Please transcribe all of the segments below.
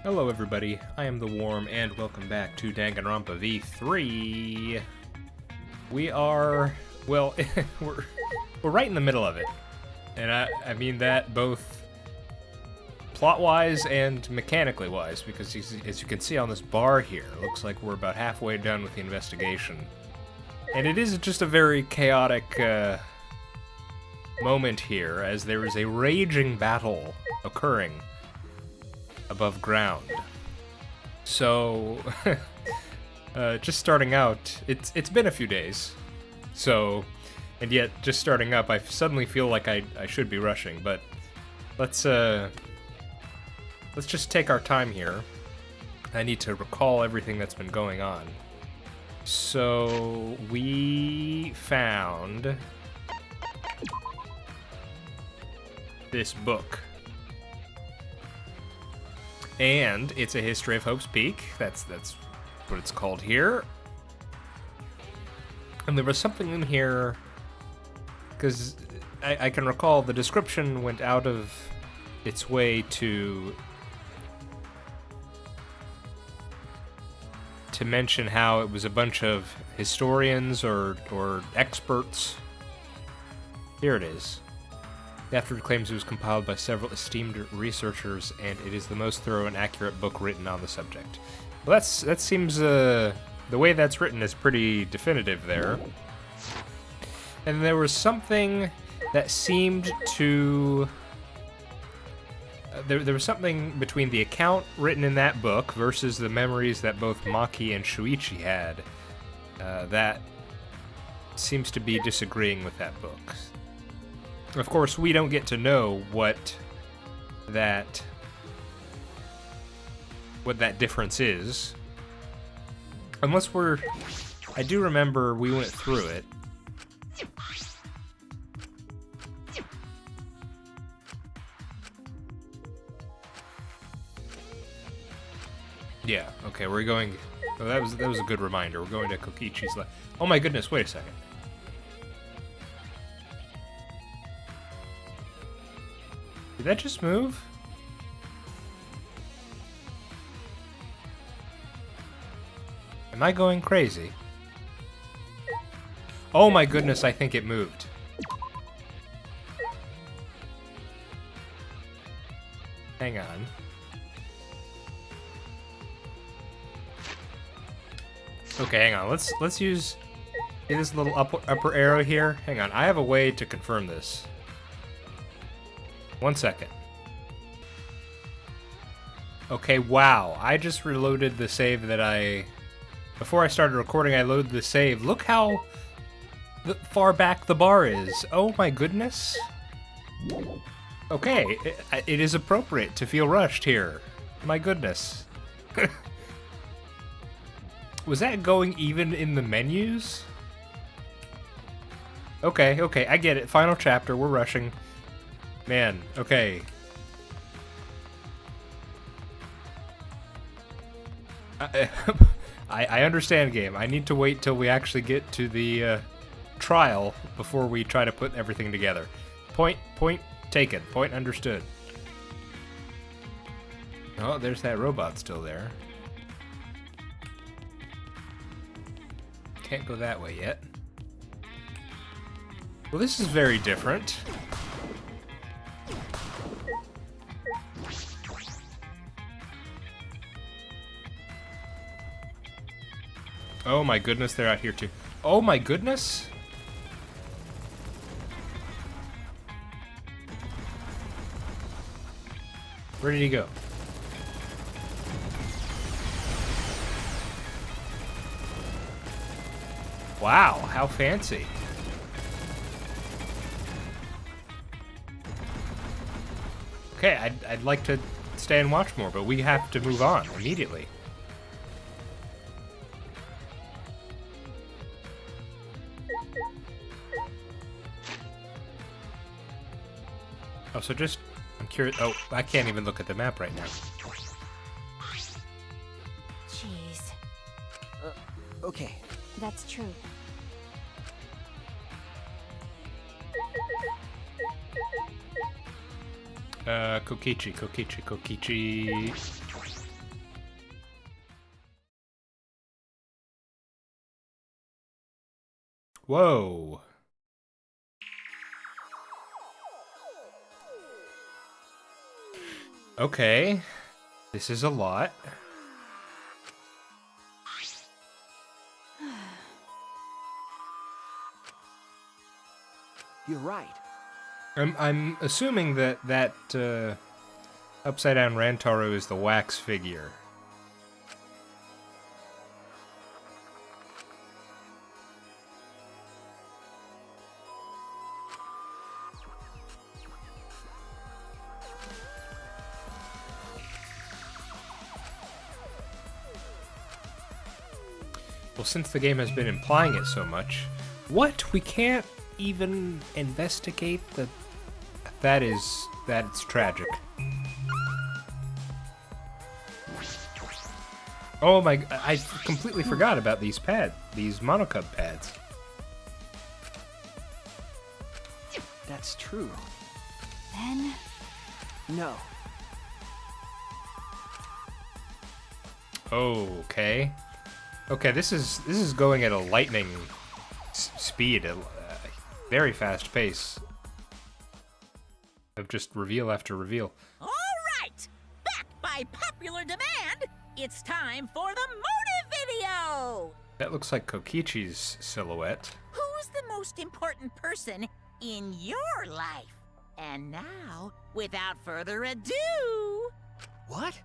Hello everybody, I am the Worm, and welcome back to Danganronpa V3. We are, well, we're right in the middle of it. And I mean that both plot-wise and mechanically-wise, because as you can see on this bar here, it looks like we're about halfway done with the investigation. And it is just a very chaotic moment here, as there is a raging battle occurring above ground. So, just starting out, it's been a few days, so, and yet just starting up, I suddenly feel like I should be rushing, but let's just take our time here. I need to recall everything that's been going on. So, we found this book. And it's a history of Hope's Peak. That's what it's called here. And there was something in here, because I can recall the description went out of its way to mention how it was a bunch of historians or experts. Here it is. The afterword claims it was compiled by several esteemed researchers, and it is the most thorough and accurate book written on the subject. Well, that seems, the way that's written is pretty definitive there. And there was something that seemed to... There was something between the account written in that book versus the memories that both Maki and Shuichi had that seems to be disagreeing with that book. Of course, we don't get to know what that difference is. Unless we're... I do remember we went through it. Yeah, okay, we're going... Oh, that was a good reminder. We're going to Kokichi's left. Oh my goodness, wait a second. Did that just move? Am I going crazy? Oh my goodness, I think it moved. Hang on. Okay, hang on. Let's use this little upper arrow here. Hang on, I have a way to confirm this. 1 second. Okay, wow. I just reloaded the save that before I started recording, I loaded the save. Look how far back the bar is. Oh my goodness. Okay, it is appropriate to feel rushed here. My goodness. Was that going even in the menus? Okay, I get it. Final chapter, we're rushing. Man, okay. I understand, game. I need to wait till we actually get to the trial before we try to put everything together. Point taken. Point understood. Oh, there's that robot still there. Can't go that way yet. Well, this is very different. Oh my goodness, they're out here too. Oh my goodness! Where did he go? Wow, how fancy. Okay, I'd like to stay and watch more, but we have to move on immediately. Oh, so just... I'm curious... Oh, I can't even look at the map right now. Jeez. Okay. That's true. Kokichi. Whoa. Okay. This is a lot. You're right. I'm assuming that upside down Rantaru is the wax figure. Well, since the game has been implying it so much, what? We can't even investigate the... That's tragic. Oh my... I completely forgot about these monocub pads. That's true. Then... No. Okay. Okay, this is going at a lightning speed, a very fast pace of just reveal after reveal. All right! Back by popular demand, it's time for the motive video! That looks like Kokichi's silhouette. Who's the most important person in your life? And now, without further ado, What?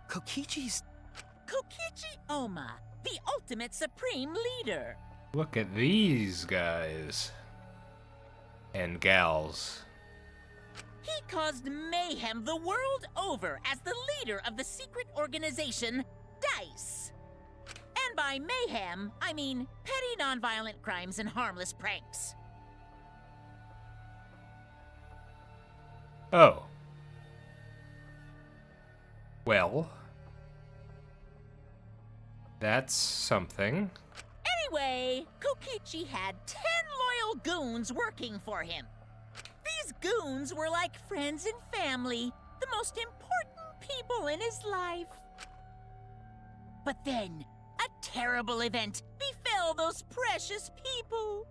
Kokichi's... Kokichi Oma, the ultimate supreme leader. Look at these guys. And gals. He caused mayhem the world over as the leader of the secret organization, DICE. And by mayhem, I mean petty nonviolent crimes and harmless pranks. Oh. Well. That's something. Anyway, Kokichi had 10 loyal goons working for him. These goons were like friends and family, the most important people in his life. But then, a terrible event befell those precious people.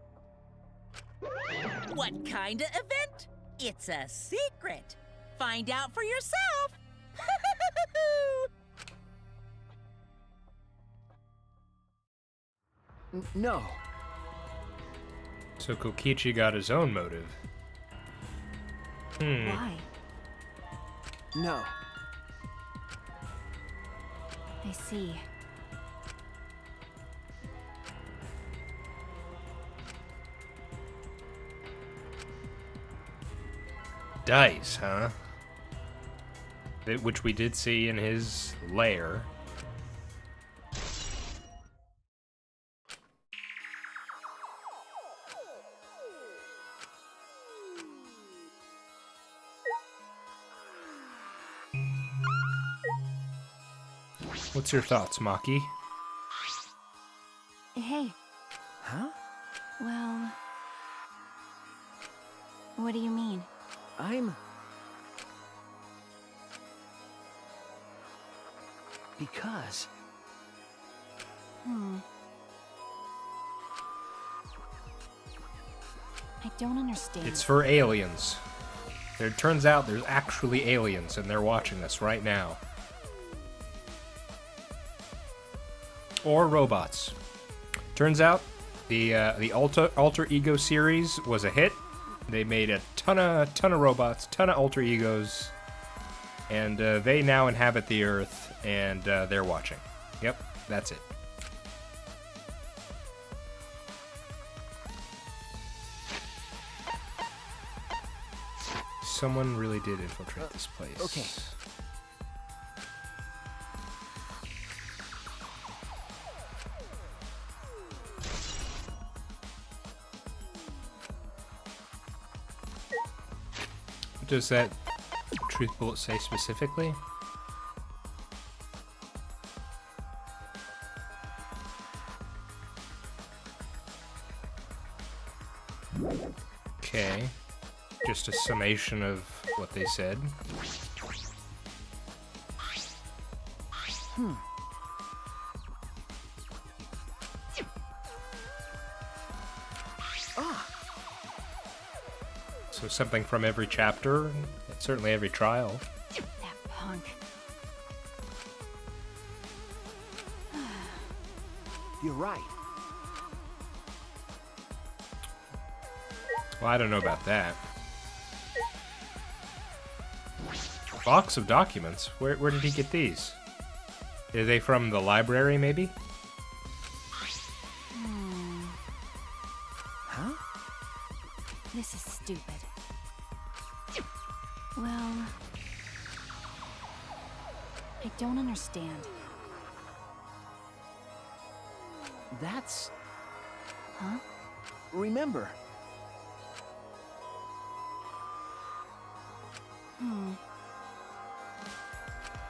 What kind of event? It's a secret. Find out for yourself. No. So Kokichi got his own motive. Why? No. I see. Dice, huh? Which we did see in his lair. What's your thoughts, Maki? Hey, Huh? well... What do you mean? I'm... Because... I don't understand. It's for aliens. It turns out there's actually aliens, and they're watching us right now. Or robots. Turns out the alter ego series was a hit. They made a ton of robots, ton of alter egos, and they now inhabit the Earth, and they're watching. Yep, that's it. Someone really did infiltrate this place. Okay. Does that truth bullet say specifically? Okay. Just a summation of what they said. So something from every chapter, certainly every trial. That punk. You're right. Well, I don't know about that. Box of documents? Where did he get these? Are they from the library, maybe? Huh? This is stupid. Well, I don't understand. That's... Huh? Remember.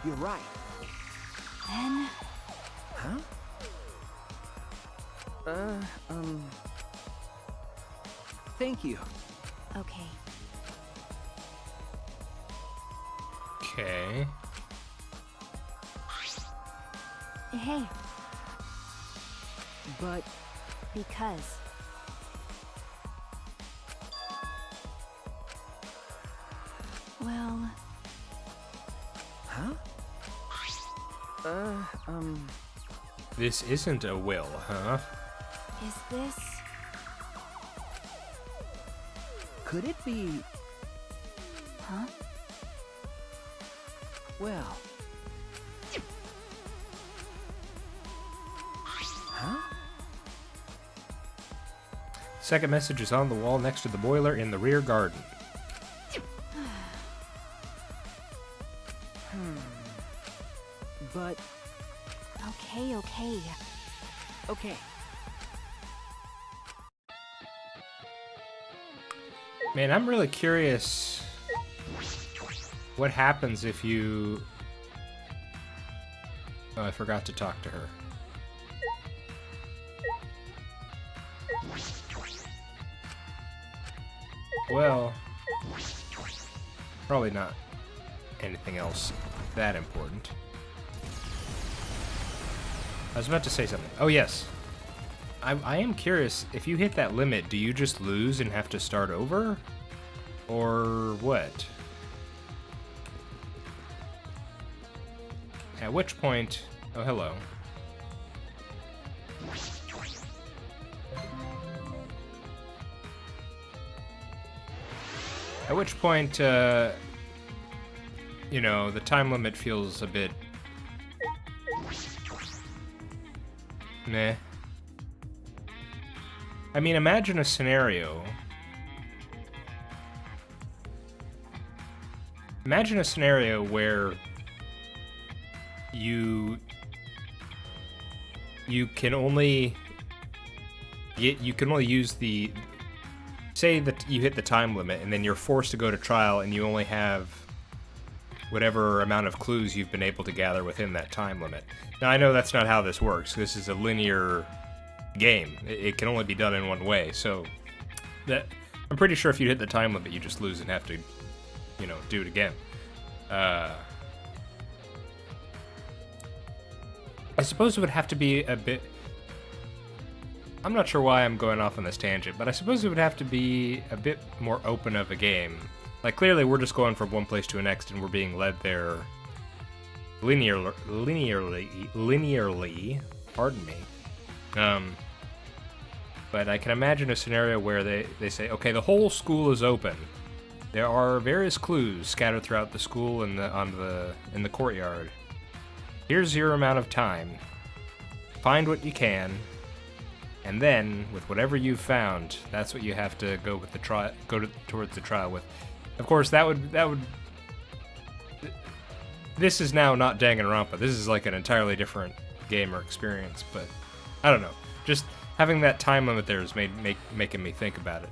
You're right. Then, Huh? Thank you. okay. Okay. Hey, But because. Well, huh? This isn't a will, huh? is this... Could it be... Huh? Well... Huh? Second message is on the wall next to the boiler in the rear garden. But... Okay, okay. Okay. Man, I'm really curious what happens if you... Oh, I forgot to talk to her. Well, probably not anything else that important. I was about to say something. Oh, yes. I am curious, if you hit that limit, do you just lose and have to start over? Or what? At which point... Oh, hello. At which point, you know, the time limit feels a bit... meh. I mean, imagine a scenario. Imagine a scenario where you can only use the... Say that you hit the time limit and then you're forced to go to trial and you only have whatever amount of clues you've been able to gather within that time limit. Now, I know that's not how this works. This is a linear game. It can only be done in one way, so I'm pretty sure if you hit the time limit, you just lose and have to, you know, do it again. I suppose it would have to be a bit... I'm not sure why I'm going off on this tangent, but I suppose it would have to be a bit more open of a game. Like, clearly we're just going from one place to the next and we're being led there linearly, pardon me. But I can imagine a scenario where they say, okay, the whole school is open. There are various clues scattered throughout the school and in the courtyard. Here's your amount of time. Find what you can, and then with whatever you've found, that's what you have to go with the towards the trial with. Of course, that would. This is now not Danganronpa. This is like an entirely different game or experience, but I don't know. Just having that time limit there is making me think about it.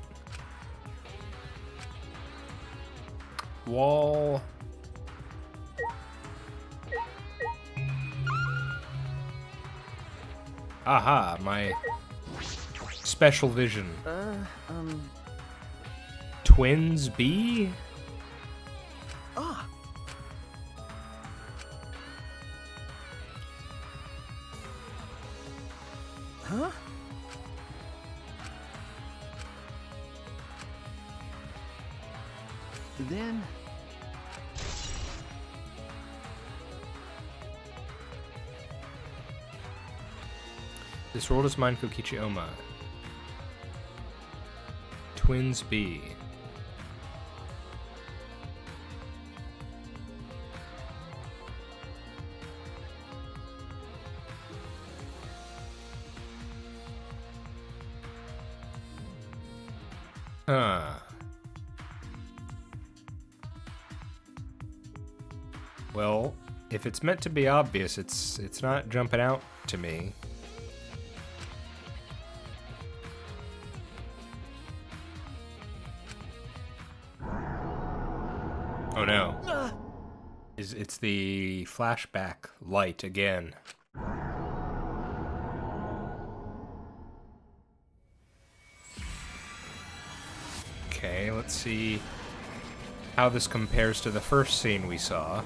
Wall. Aha, my special vision. Twins B? Ah! Huh? Then... This world is mine, Kokichi Oma. Twins B. Huh. Well, if it's meant to be obvious, it's not jumping out to me. Oh no. It's the flashback light again. Okay, let's see how this compares to the first scene we saw.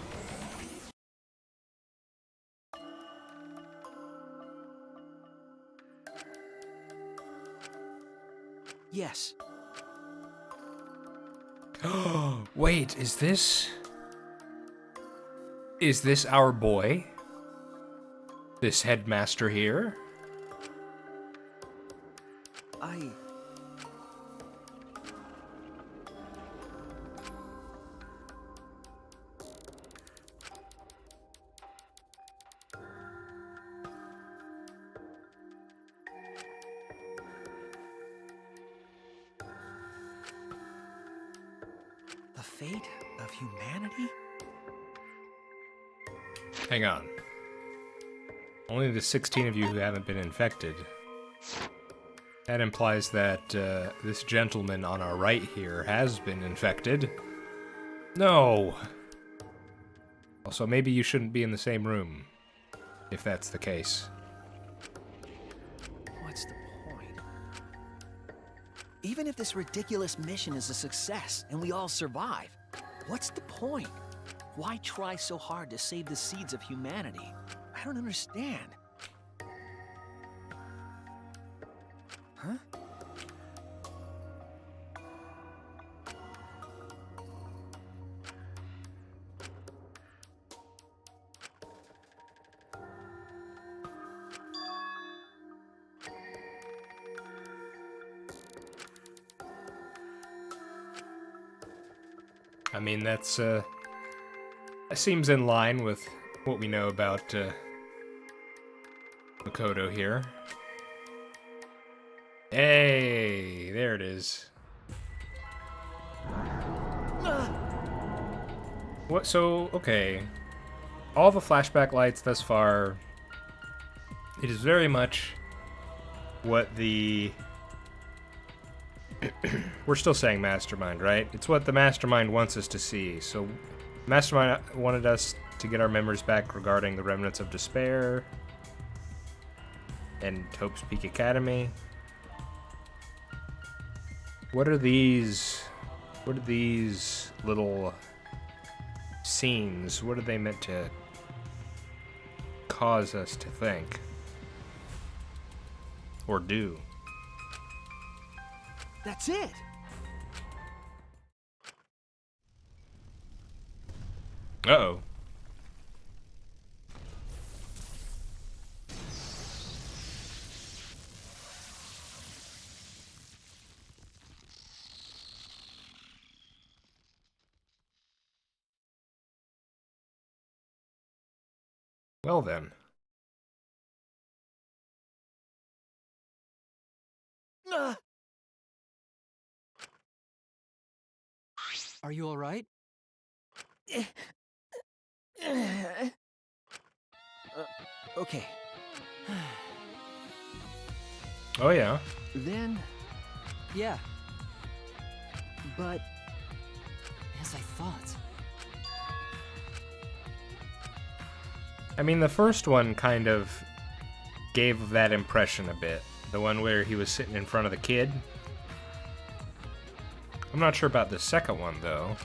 Yes. Oh, wait, is this our boy? This headmaster here? The fate of humanity? Hang on. Only the 16 of you who haven't been infected. That implies that this gentleman on our right here has been infected. No! Also, maybe you shouldn't be in the same room, if that's the case. What's the point? Even if this ridiculous mission is a success and we all survive, what's the point? Why try so hard to save the seeds of humanity? I don't understand. Huh? I mean, that seems in line with what we know about Makoto here. Hey, there it is. What? So, okay. All the flashback lights thus far, it is very much what the... We're still saying mastermind, right? It's what the mastermind wants us to see. So, mastermind wanted us to get our memories back regarding the remnants of despair and Hope's Peak Academy. What are these little scenes? What are they meant to cause us to think? Or do? That's it! Uh-oh. Well then. Are you alright? Okay. Oh yeah. Then... yeah. But... as I thought... I mean, the first one kind of gave that impression a bit. The one where he was sitting in front of the kid. I'm not sure about the second one, though.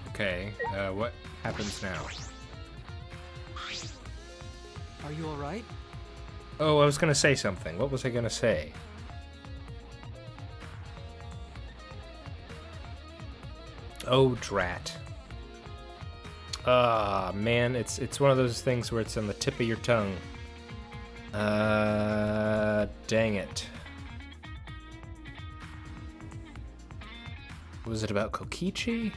Okay, what happens now? Are you alright? Oh, I was gonna say something. What was I gonna say? Oh, drat. Ah, man, it's one of those things where it's on the tip of your tongue. Dang it. Was it about Kokichi?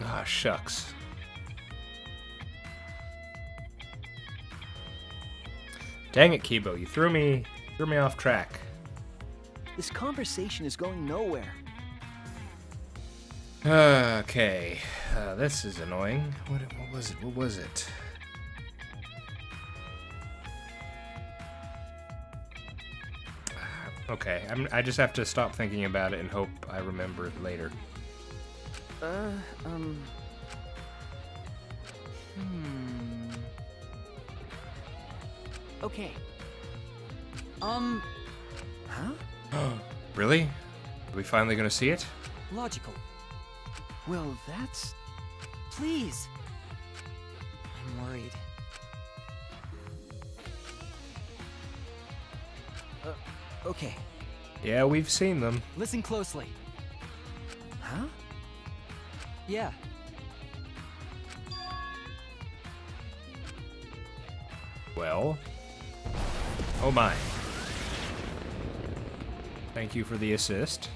Ah, shucks. Dang it, Kibo, you threw me off track. This conversation is going nowhere. Okay, this is annoying. What was it? What was it? Okay, I just have to stop thinking about it and hope I remember it later. Okay. Huh? Really? Are we finally gonna see it? Logical. Well, that's... Please. I'm worried. Okay. Yeah, we've seen them. Listen closely. Huh? Yeah. Well. Oh my. Thank you for the assist.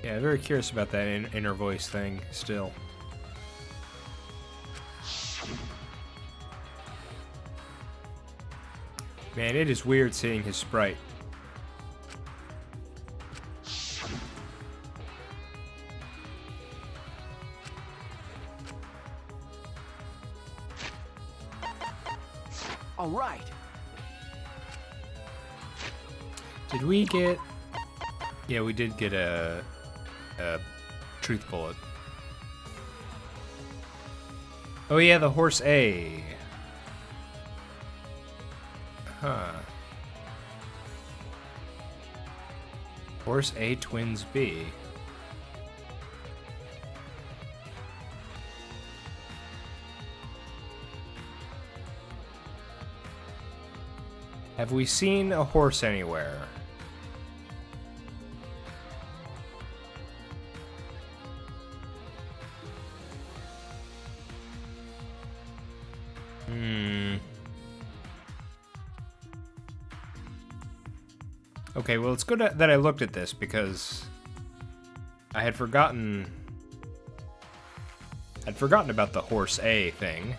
Yeah, very curious about that inner voice thing still. Man, it is weird seeing his sprite. All right. Did we get... Yeah, we did get a truth bullet. Oh yeah, the horse A. Huh. Horse A twins B. Have we seen a horse anywhere? Okay, well, it's good that I looked at this because I had forgotten. I'd forgotten about the horse A thing.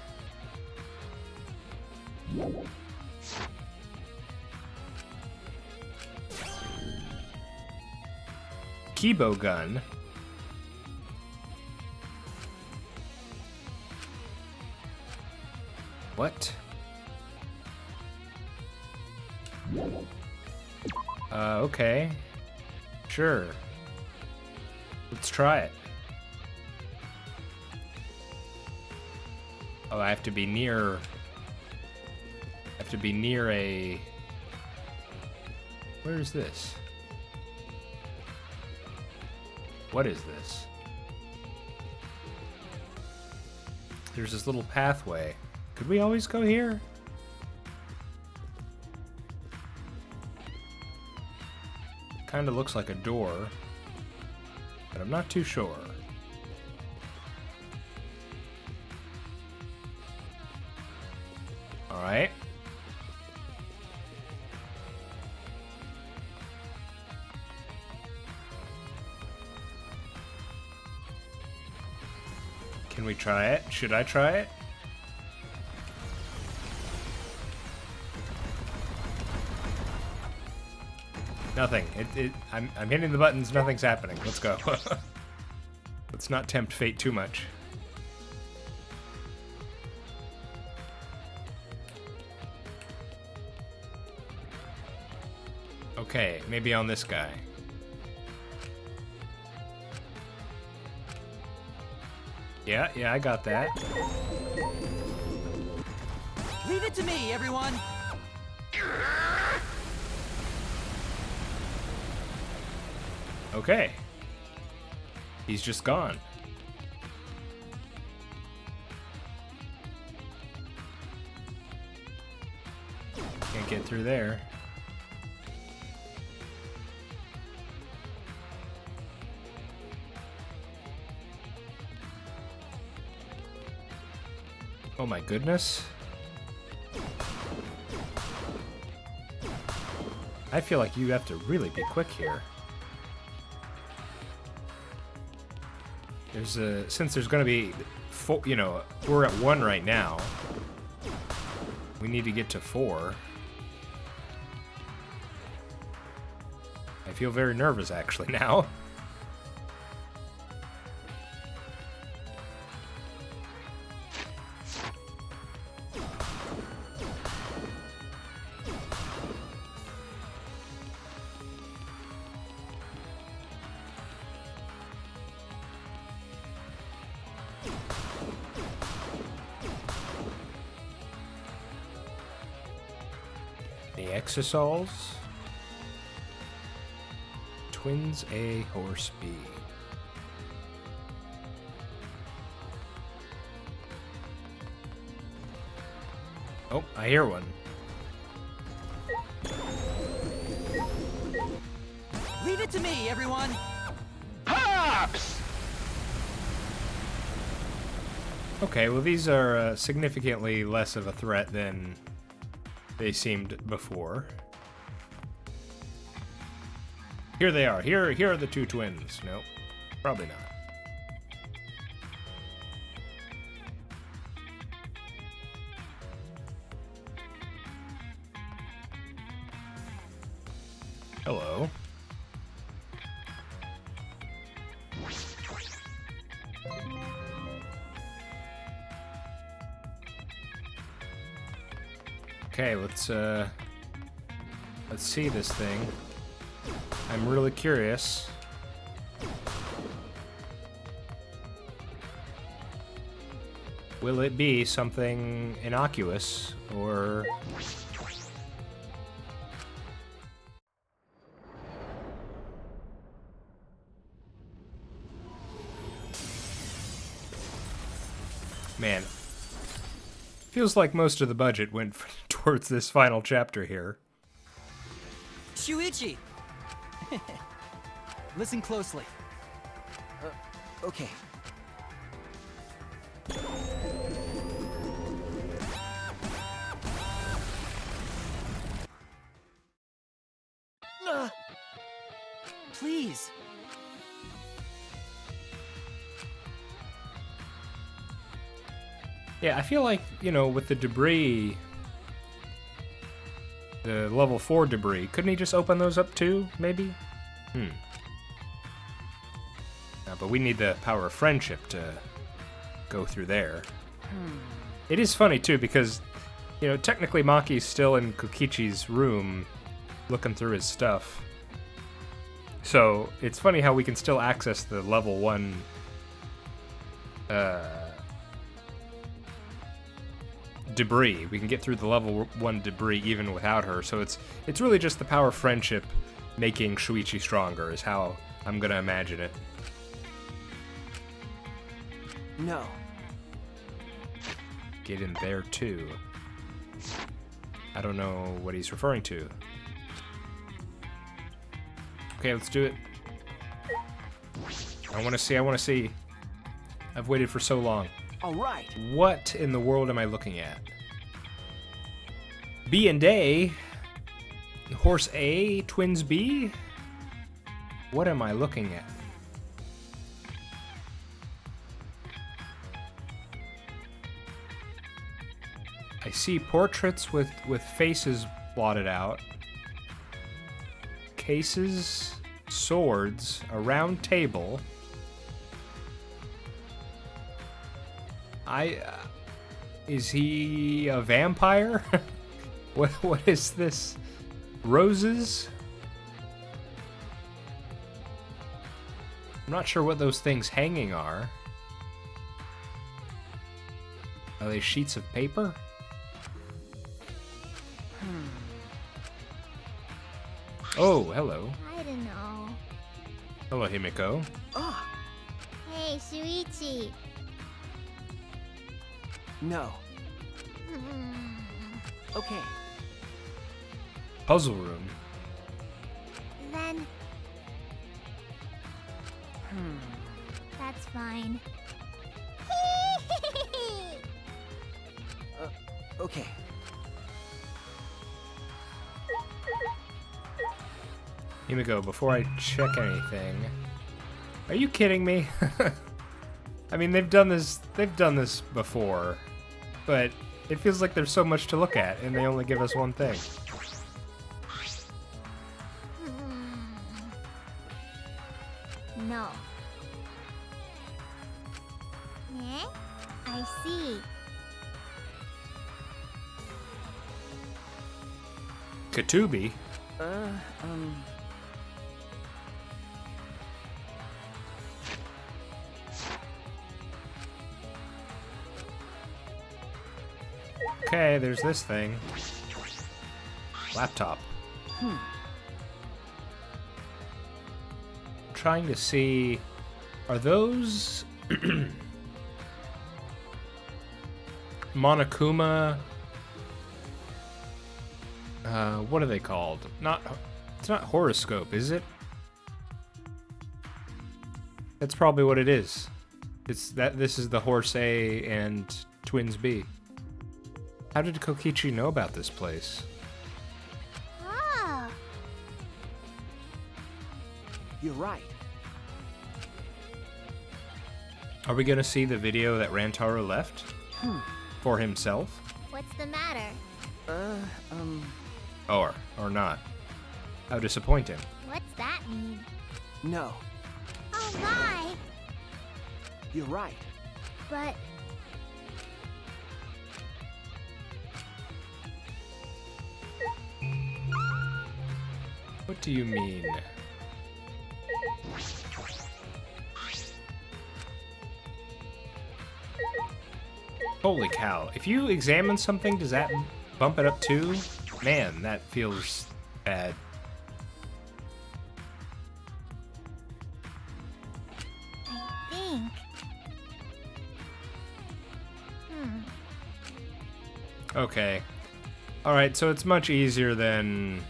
Kibo gun. What? Okay. Sure. Let's try it. Oh, I have to be near... I have to be near a... Where is this? What is this? There's this little pathway. Could we always go here? Kinda looks like a door, but I'm not too sure. Alright. Can we try it? Should I try it? Nothing. I'm hitting the buttons, nothing's happening. Let's go. Let's not tempt fate too much. Okay, maybe on this guy. Yeah, I got that. Leave it to me, everyone. Okay. He's just gone. Can't get through there. Oh my goodness. I feel like you have to really be quick here. Since there's gonna be four, you know, we're at 1 right now. We need to get to 4. I feel very nervous actually now. The Exosols. Twins A, Horse B. Oh, I hear one. Leave it to me, everyone! Pops! Okay, well these are significantly less of a threat than they seemed before. Here they are. Here are the 2 twins. Nope, probably not. Hello. Okay, let's see this thing. I'm really curious. Will it be something innocuous or man, feels like most of the budget went towards this final chapter here. Shuichi! Listen closely. Okay. Please. Yeah, I feel like, you know, with the debris, the level 4 debris, couldn't he just open those up too, maybe? But we need the power of friendship to go through there. It is funny, too, because, you know, technically Maki's still in Kokichi's room looking through his stuff. So, it's funny how we can still access the level 1 debris. We can get through the level 1 debris even without her. So it's really just the power of friendship making Shuichi stronger is how I'm gonna imagine it. No. Get in there too. I don't know what he's referring to. Okay, let's do it. I wanna see. I've waited for so long. All right. What in the world am I looking at? B and A? Horse A? Twins B? What am I looking at? I see portraits with faces blotted out. Cases, swords, a round table. Is he a vampire? What is this? Roses? I'm not sure what those things hanging are. Are they sheets of paper? Oh, hello. I don't know. Hello, Himiko. Ah, Hey, Shuichi. no. Okay. Puzzle room. Then... That's fine. Okay. Himiko, before I check anything, are you kidding me? I mean, they've done this before, but it feels like there's so much to look at, and they only give us one thing. No. Eh? I see. Katubi? Okay, there's this thing. Laptop. Trying to see... Are those... Monokuma... what are they called? It's not horoscope, is it? That's probably what it is. This is the horse A and twins B. How did Kokichi know about this place? Oh. You're right. Are we gonna see the video that Rantaro left? For himself? What's the matter? Or not. How disappointing. What's that mean? No, Oh my! you're right. But... What do you mean? Holy cow. If you examine something, does that bump it up too? Man, that feels bad. I think... Okay. Alright, so it's much easier than...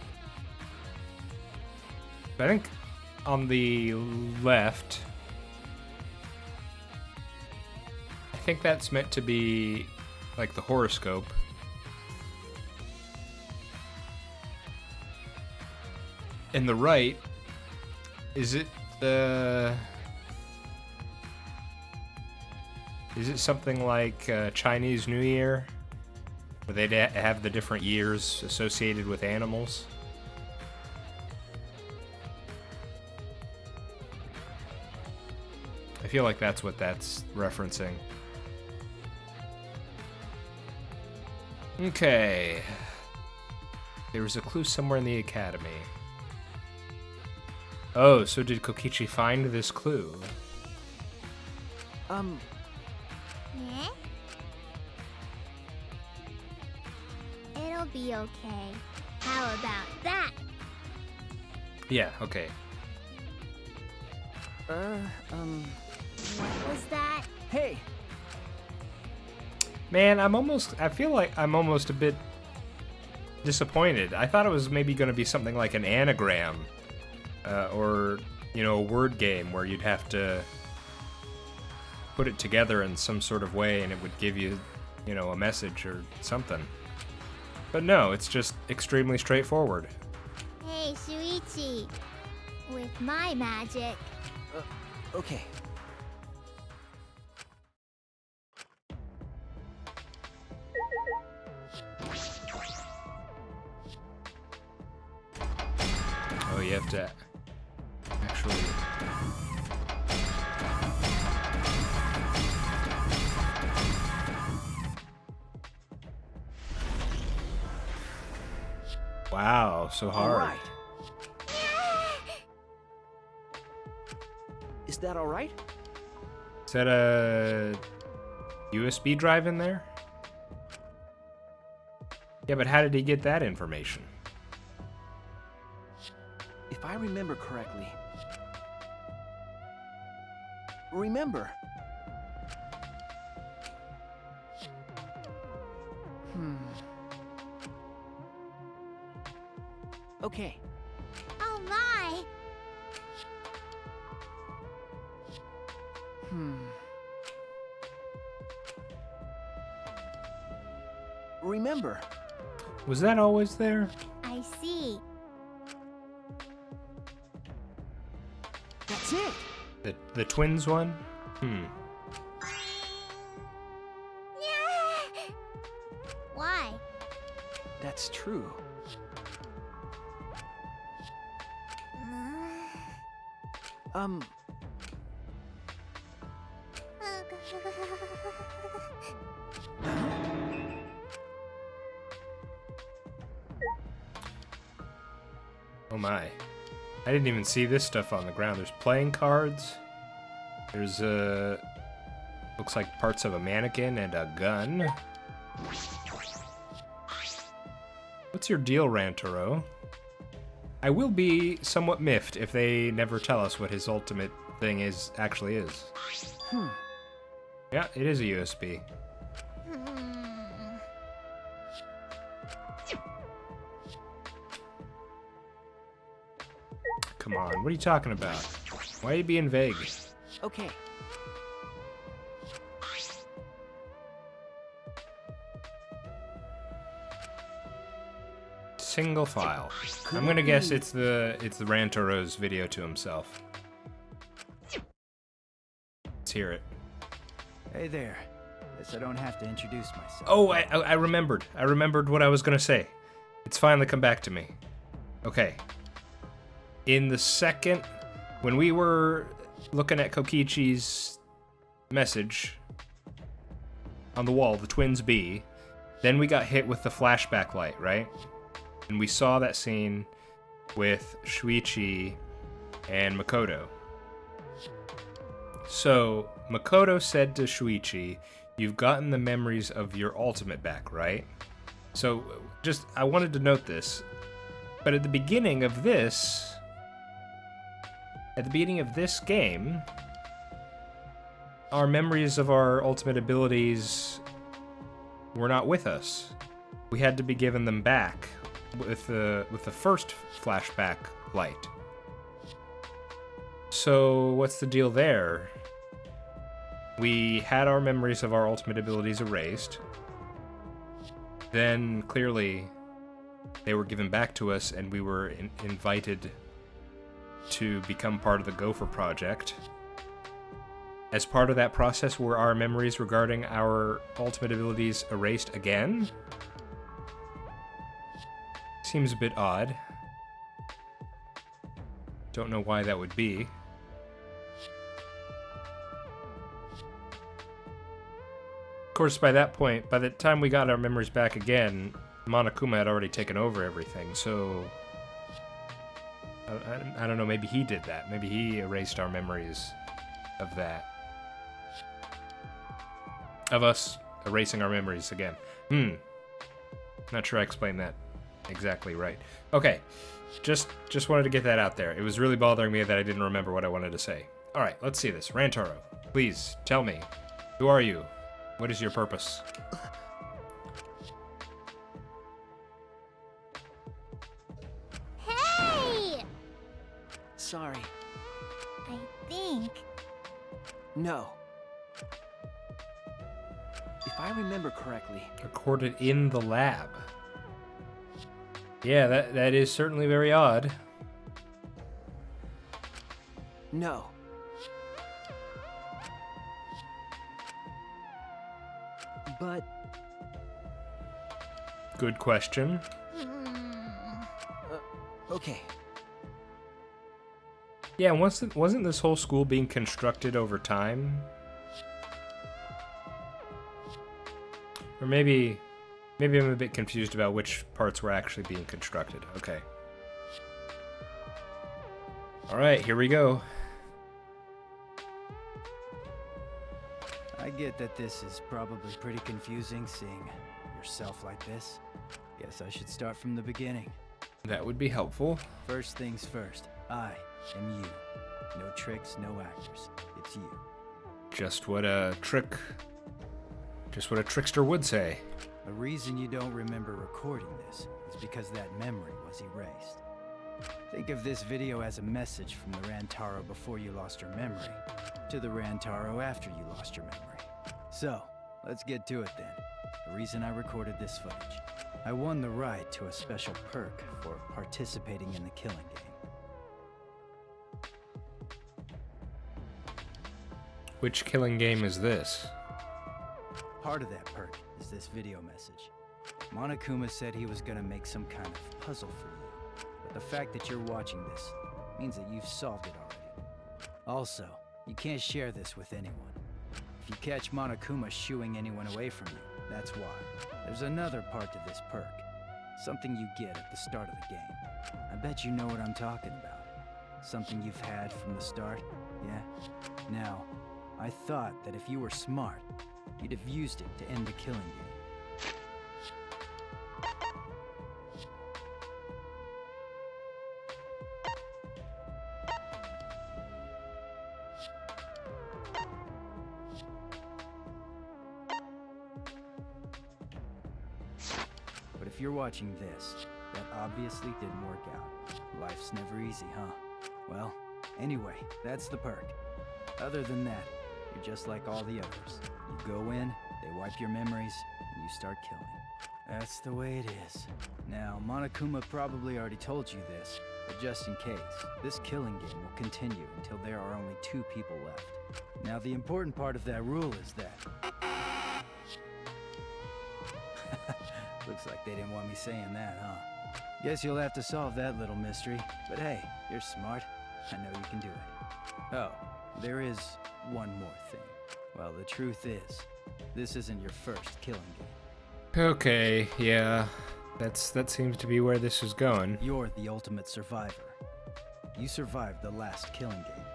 I think on the left... I think that's meant to be like the horoscope. And the right, is it the... Is it something like Chinese New Year? Where they'd have the different years associated with animals? I feel like that's what that's referencing. Okay. There was a clue somewhere in the academy. Oh, so did Kokichi find this clue? Eh? It'll be okay. How about that? Yeah, okay. What was that? Hey, Man, I feel like I'm almost a bit disappointed. I thought it was maybe going to be something like an anagram. Or, you know, a word game where you'd have to put it together in some sort of way and it would give you, you know, a message or something. But no, it's just extremely straightforward. Hey, Shuichi. With my magic. okay. Oh, you have to actually... Wow, so hard. All right. Is that all right? Is that a USB drive in there? Yeah, but how did he get that information? If I remember correctly... Remember... Okay. Oh my! Remember, Was that always there? I see. that's it. The twins one? Why? That's true. Um, Oh my. I didn't even see this stuff on the ground. There's playing cards. There's looks like parts of a mannequin and a gun. What's your deal, Rantaro? I will be somewhat miffed if they never tell us what his ultimate thing actually is. Yeah, it is a USB. Come on, what are you talking about? Why are you being vague? okay. Single file. I'm gonna guess it's the Rantaro's video to himself. Let's hear it. Hey there. Guess I don't have to introduce myself. Oh, I remembered. I remembered what I was gonna say. It's finally come back to me. Okay. In the second, when we were looking at Kokichi's message on the wall, the twins B, then we got hit with the flashback light, right? And we saw that scene with Shuichi and Makoto. So, Makoto said to Shuichi, "You've gotten the memories of your ultimate back, right?" So, I wanted to note this. But at the beginning of this game, our memories of our ultimate abilities were not with us. We had to be given them back with the first flashback light. So what's the deal there? We had our memories of our ultimate abilities erased. Then clearly they were given back to us and we were invited to become part of the Gopher Project. As part of that process, were our memories regarding our ultimate abilities erased again? Seems a bit odd. Don't know why that would be. Of course, by that point, by the time we got our memories back again, Monokuma had already taken over everything, so... I don't know, maybe he did that. Maybe he erased our memories of that. Of us erasing our memories again. Not sure I explained that exactly right. Okay, just wanted to get that out there. It was really bothering me that I didn't remember what I wanted to say. Alright, let's see this. Rantaro, please, tell me. Who are you? What is your purpose? Hey! Sorry. I think. No. If I remember correctly, Recorded in the lab. Yeah, that is certainly very odd. no. But Good question. okay. Yeah, wasn't this whole school being constructed over time? Or maybe I'm a bit confused about which parts were actually being constructed. Okay. Alright, here we go. I get that this is probably pretty confusing seeing yourself like this. Guess I should start from the beginning. That would be helpful. First things first, I am you. No tricks, no actors. It's you. Just what a trickster would say. The reason you don't remember recording this is because that memory was erased. Think of this video as a message from the Rantaro before you lost your memory, to the Rantaro after you lost your memory. So, let's get to it then. The reason I recorded this footage. I won the right to a special perk for participating in the killing game. Which killing game is this? Part of that perk is this video message. Monokuma said he was gonna make some kind of puzzle for you, but the fact that you're watching this means that you've solved it already. Also, you can't share this with anyone. If you catch Monokuma shooing anyone away from you, that's why. There's another part to this perk, something you get at the start of the game. I bet you know what I'm talking about. Something you've had from the start, yeah? Now, I thought that if you were smart, you'd have used it to end the killing game. But if you're watching this, that obviously didn't work out. Life's never easy, huh? Well, anyway, that's the perk. Other than that, you're just like all the others. You go in, they wipe your memories, and you start killing. That's the way it is. Now, Monokuma probably already told you this, but just in case, this killing game will continue until there are only 2 people left. Now, the important part of that rule is that... Looks like they didn't want me saying that, huh? Guess you'll have to solve that little mystery. But hey, you're smart. I know you can do it. Oh, there is one more thing. Well, the truth is, this isn't your first killing game. Okay, yeah. That seems to be where this is going. You're the ultimate survivor. You survived the last killing game.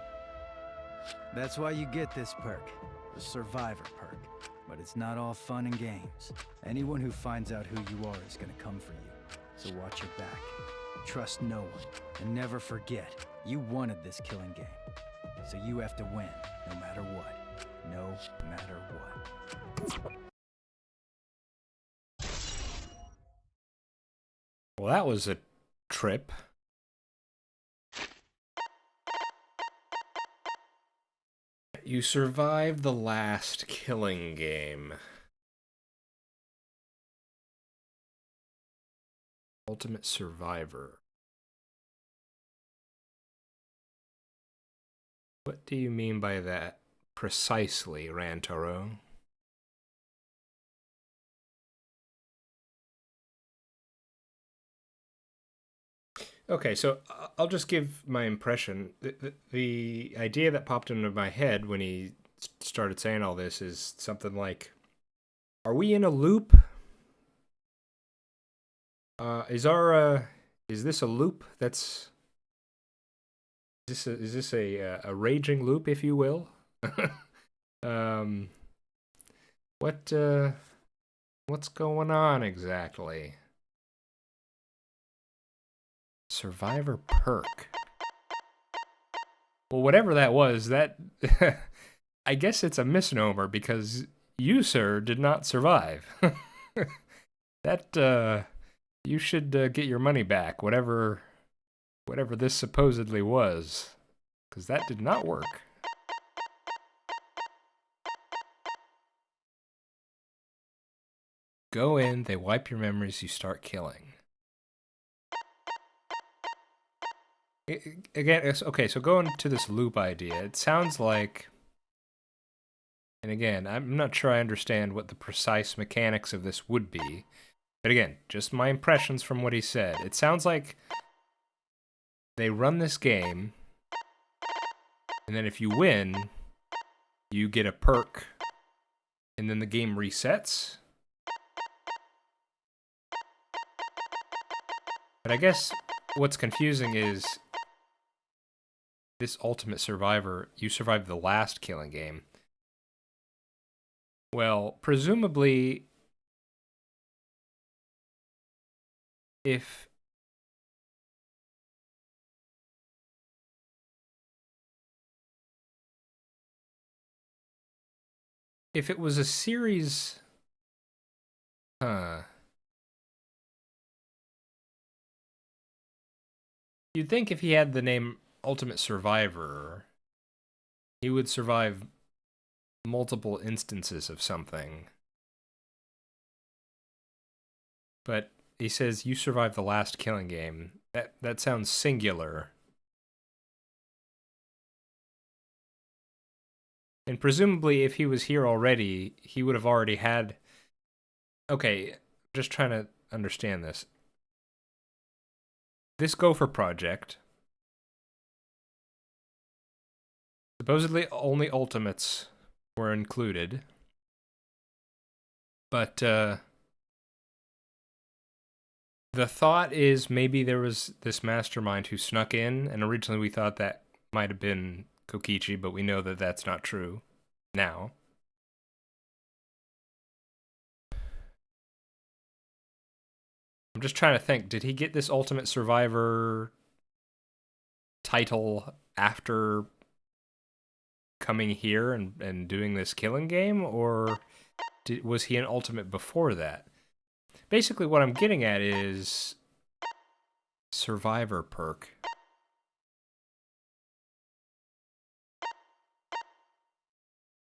That's why you get this perk, the Survivor perk. But it's not all fun and games. Anyone who finds out who you are is gonna come for you. So watch your back. Trust no one. And never forget, you wanted this killing game. So you have to win, no matter what. No matter what. Well, that was a trip. You survived the last killing game. Ultimate Survivor. What do you mean by that precisely, Rantaro? Okay, so I'll just give my impression. The idea that popped into my head when he started saying all this is something like, are we in a loop? Is this a loop that's... Is this a raging loop, if you will? What's going on exactly? Survivor perk. Well, whatever that was, that I guess it's a misnomer because you, sir, did not survive. That you should get your money back, whatever this supposedly was, because that did not work. Go in, they wipe your memories, you start killing. Again, okay, so going to this loop idea, it sounds like, and again, I'm not sure I understand what the precise mechanics of this would be, but again, just my impressions from what he said. It sounds like they run this game, and then if you win, you get a perk, and then the game resets. But I guess what's confusing is this Ultimate Survivor, you survived the last killing game. Well, presumably, if it was a series, You'd think if he had the name Ultimate Survivor, he would survive multiple instances of something. But he says, you survived the last killing game. That sounds singular. And presumably, if he was here already, he would have already had... Okay, just trying to understand this. This Gopher project... Supposedly, only Ultimates were included. But, the thought is maybe there was this mastermind who snuck in, and originally we thought that might have been Kokichi, but we know that that's not true now. I'm just trying to think, did he get this Ultimate Survivor title after coming here and doing this killing game, or was he an Ultimate before that? Basically, what I'm getting at is Survivor perk.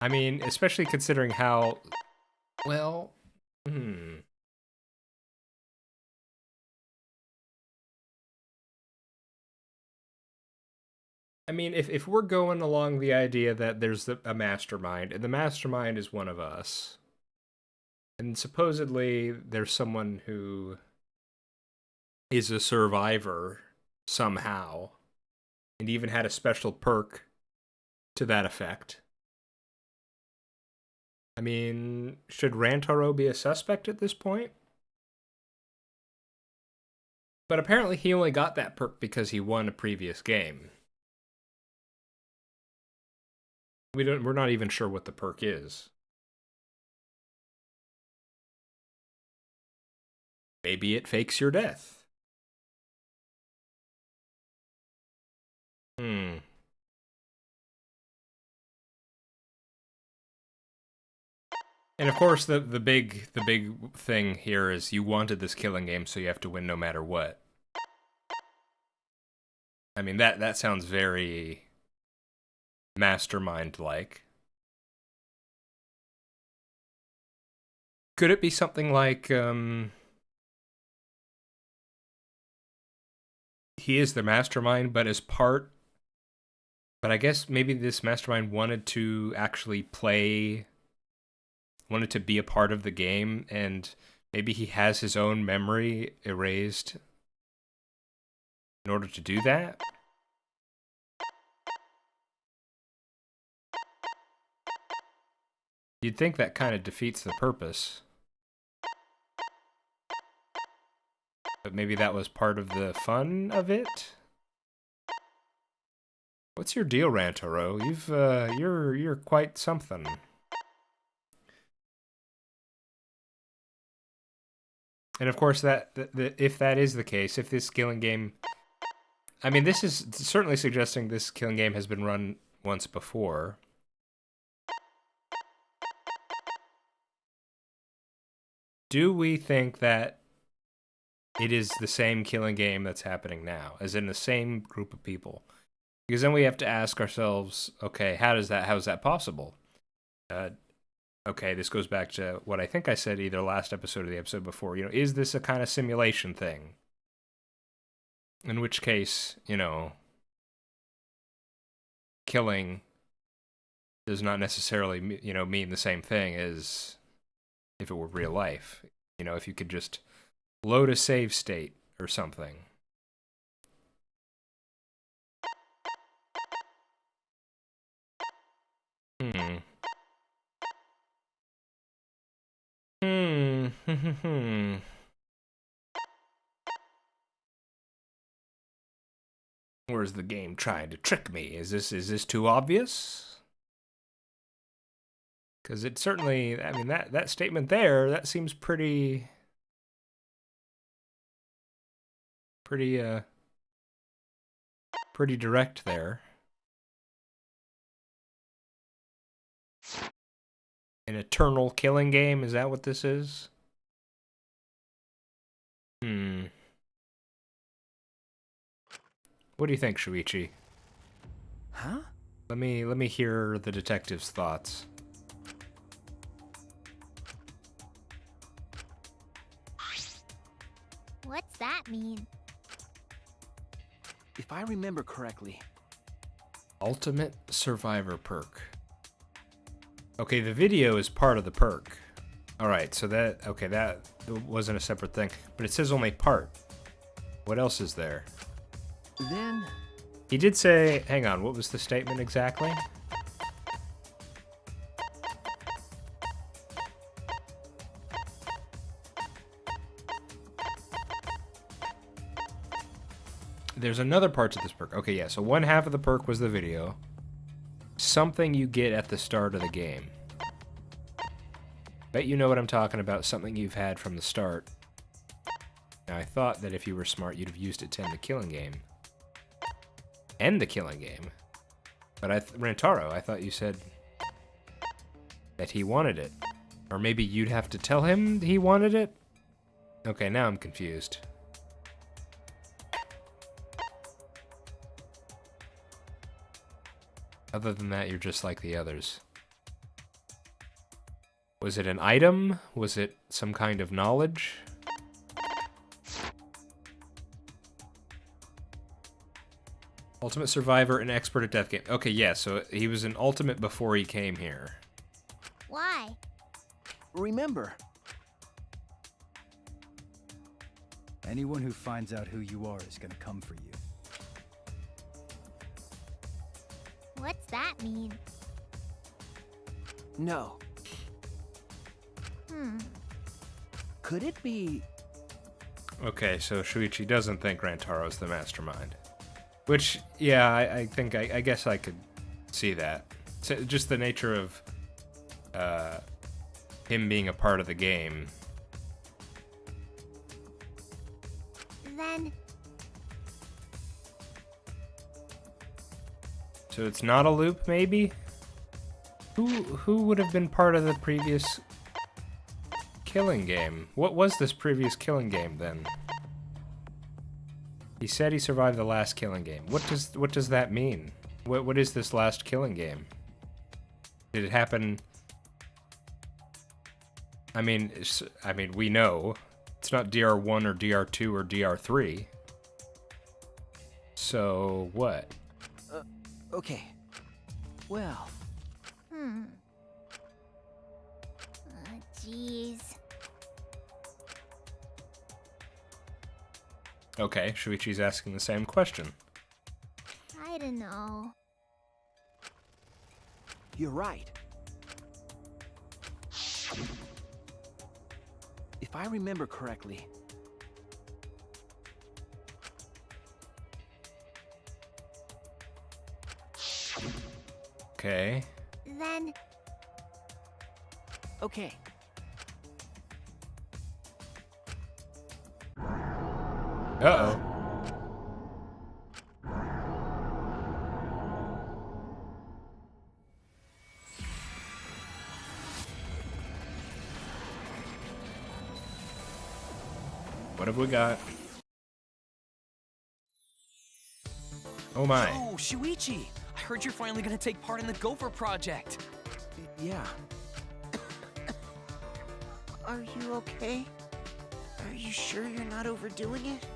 I mean, especially considering how... Well... I mean, if we're going along the idea that there's a mastermind, and the mastermind is one of us, and supposedly there's someone who is a survivor somehow, and even had a special perk to that effect. I mean, should Rantaro be a suspect at this point? But apparently he only got that perk because he won a previous game. We're not even sure what the perk is. Maybe it fakes your death. And of course, the big thing here is you wanted this killing game, so you have to win no matter what. I mean, that sounds very mastermind-like. Could it be something like, he is the mastermind, but as part... But I guess maybe this mastermind wanted to actually play... Wanted to be a part of the game, and maybe he has his own memory erased in order to do that? You'd think that kind of defeats the purpose. But maybe that was part of the fun of it? What's your deal, Rantaro? You're quite something. And of course, if that is the case, if this killing game... I mean, this is certainly suggesting this killing game has been run once before. Do we think that it is the same killing game that's happening now, as in the same group of people? Because then we have to ask ourselves, okay, how is that possible? Okay, this goes back to what I think I said either last episode or the episode before. You know, is this a kind of simulation thing? In which case, you know, killing does not necessarily, you know, mean the same thing as if it were real life. You know, if you could just load a save state or something. Or is the game trying to trick me? Is this too obvious? Because it certainly, I mean, that statement there, that seems pretty direct there. An eternal killing game, is that what this is? What do you think, Shuichi? Huh? Let me hear the detective's thoughts. What's that mean? If I remember correctly, Ultimate Survivor perk. Okay, the video is part of the perk. Alright, so that wasn't a separate thing. But it says only part. What else is there? then He did say, hang on, what was the statement exactly? There's another part to this perk. Okay, yeah, so one half of the perk was the video. Something you get at the start of the game. Bet you know what I'm talking about, something you've had from the start. Now, I thought that if you were smart, you'd have used it to end the killing game. End the killing game? But Rantaro, I thought you said that he wanted it. Or maybe you'd have to tell him he wanted it? Okay, now I'm confused. Other than that, you're just like the others. Was it an item? Was it some kind of knowledge? Ultimate Survivor and expert at death game. Okay, yeah, so he was an ultimate before he came here. Why? remember. Anyone who finds out who you are is gonna come for you. What's that mean? No. Could it be? Okay, so Shuichi doesn't think Rantaro's the mastermind. Which, yeah, I think, I guess I could see that. So just the nature of him being a part of the game. Then So it's not a loop, maybe? Who would have been part of the previous killing game? What was this previous killing game, then? He said he survived the last killing game. What does that mean? What is this last killing game? Did it happen? I mean, we know it's not DR1 or DR2 or DR3. So what? Okay. Well, jeez. Okay, Shuichi's asking the same question. I don't know. you're right. If I remember correctly, Okay. Then okay. Uh-oh. What have we got? Oh my. Oh, Shuichi! I heard you're finally gonna take part in the Gopher project. Yeah. Are you okay? Are you sure you're not overdoing it?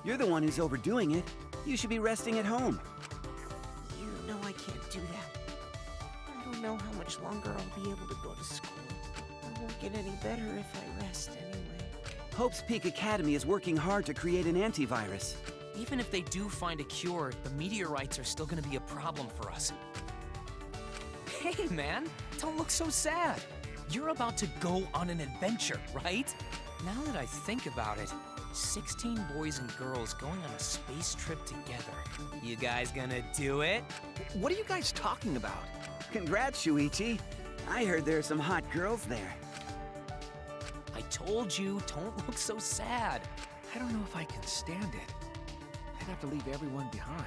You're the one who's overdoing it. You should be resting at home. You know I can't do that. I don't know how much longer I'll be able to go to school. I won't get any better if I rest anyway. Hope's Peak Academy is working hard to create an antivirus. Even if they do find a cure, the meteorites are still gonna be a problem for us. Hey, man, don't look so sad. You're about to go on an adventure, right? Now that I think about it, 16 boys and girls going on a space trip together. You guys gonna do it? What are you guys talking about? Congrats, Shuichi. I heard there are some hot girls there. I told you, don't look so sad. I don't know if I can stand it. I'd have to leave everyone behind.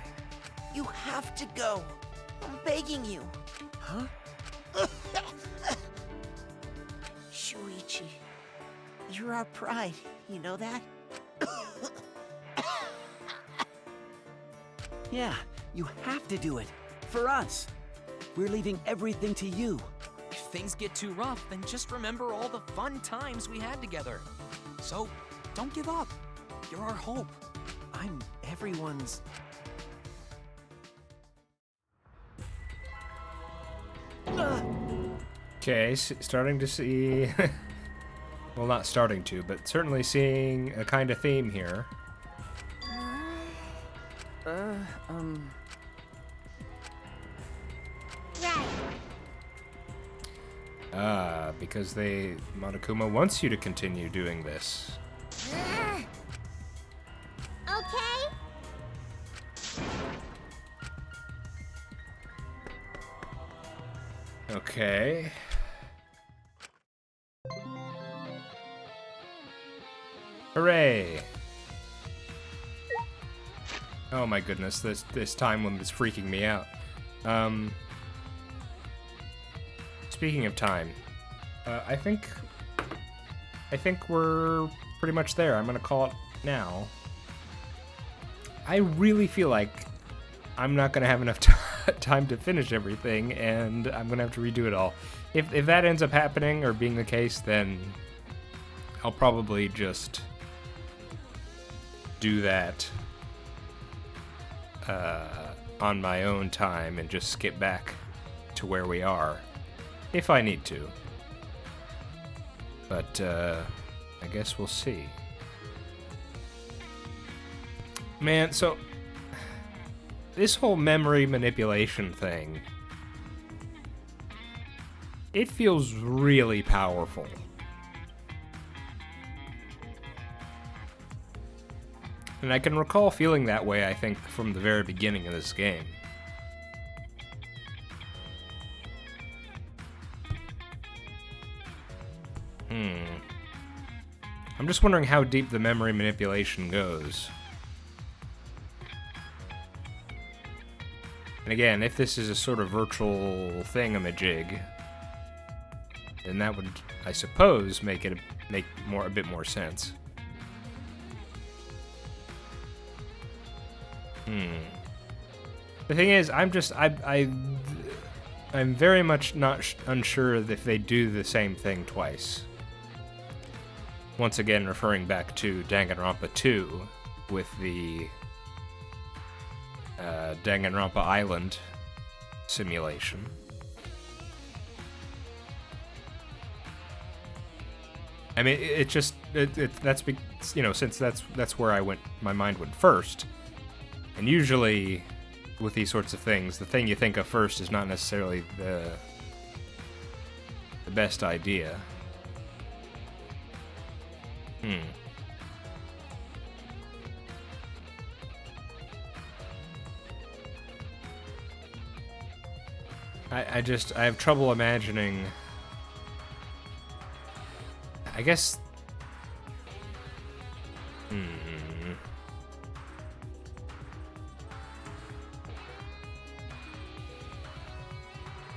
You have to go. I'm begging you. Huh? Shuichi, you're our pride. You know that? Yeah, you have to do it. For us. We're leaving everything to you. If things get too rough, then just remember all the fun times we had together. So, don't give up. You're our hope. I'm everyone's... Okay, starting to see... well, not starting to, but certainly seeing a kind of theme here. Right. Because Monokuma wants you to continue doing this. Okay. Okay. Hooray! Oh my goodness, this time limit is freaking me out. Speaking of time, I think we're pretty much there. I'm gonna call it now. I really feel like I'm not gonna have enough time to finish everything, and I'm gonna have to redo it all. If that ends up happening or being the case, then I'll probably just do that on my own time and just skip back to where we are, if I need to. But I guess we'll see. Man, so this whole memory manipulation thing, it feels really powerful. And I can recall feeling that way, I think, from the very beginning of this game. I'm just wondering how deep the memory manipulation goes. And again, if this is a sort of virtual thingamajig, then that would, I suppose, make a bit more sense. The thing is, I'm very much unsure if they do the same thing twice. Once again, referring back to Danganronpa 2 with the Danganronpa Island simulation. I mean, that's since that's where my mind went first. And usually, with these sorts of things, the thing you think of first is not necessarily the best idea. I have trouble imagining. I guess.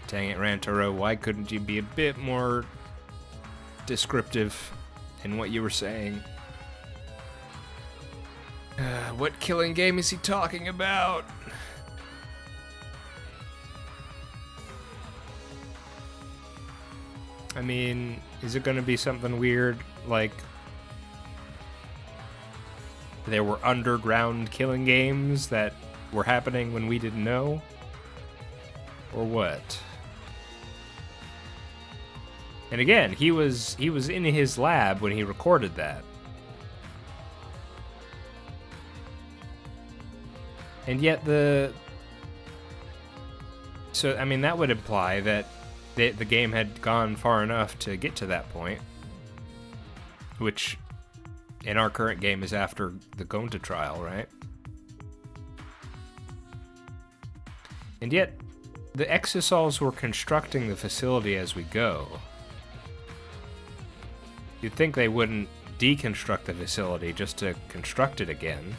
Dang it, Rantaro, why couldn't you be a bit more descriptive in what you were saying? What killing game is he talking about? I mean, is it going to be something weird like there were underground killing games that were happening when we didn't know? Or what? And again, he was in his lab when he recorded that. And yet so I mean, that would imply that the game had gone far enough to get to that point, which in our current game is after the Gonta trial, right? And yet the Exosols were constructing the facility as we go. You'd think they wouldn't deconstruct the facility just to construct it again.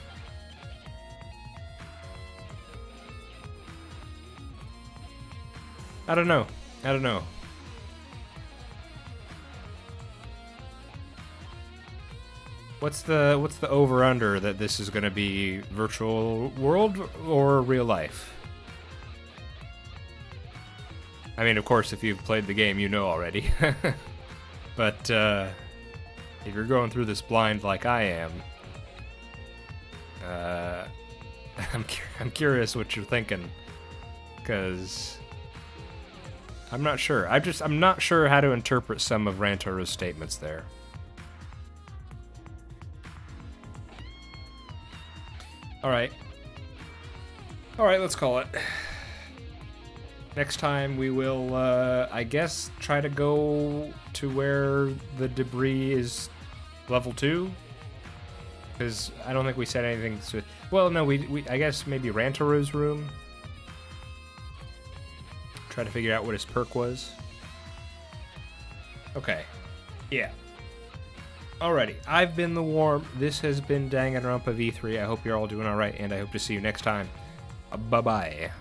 I don't know. What's the over-under that this is gonna be virtual world or real life? I mean, of course, if you've played the game, you know already. But if you're going through this blind like I am, I'm curious what you're thinking, because I'm not sure. I'm not sure how to interpret some of Rantaro's statements there. All right, let's call it. Next time we will, I guess, try to go to where the debris is level 2. Because I don't think we said anything. Well, no, I guess maybe Rantaro's room. Try to figure out what his perk was. Okay. Yeah. Alrighty. I've been the Warm. This has been Danganronpa V3. I hope you're all doing alright, and I hope to see you next time. Bye-bye.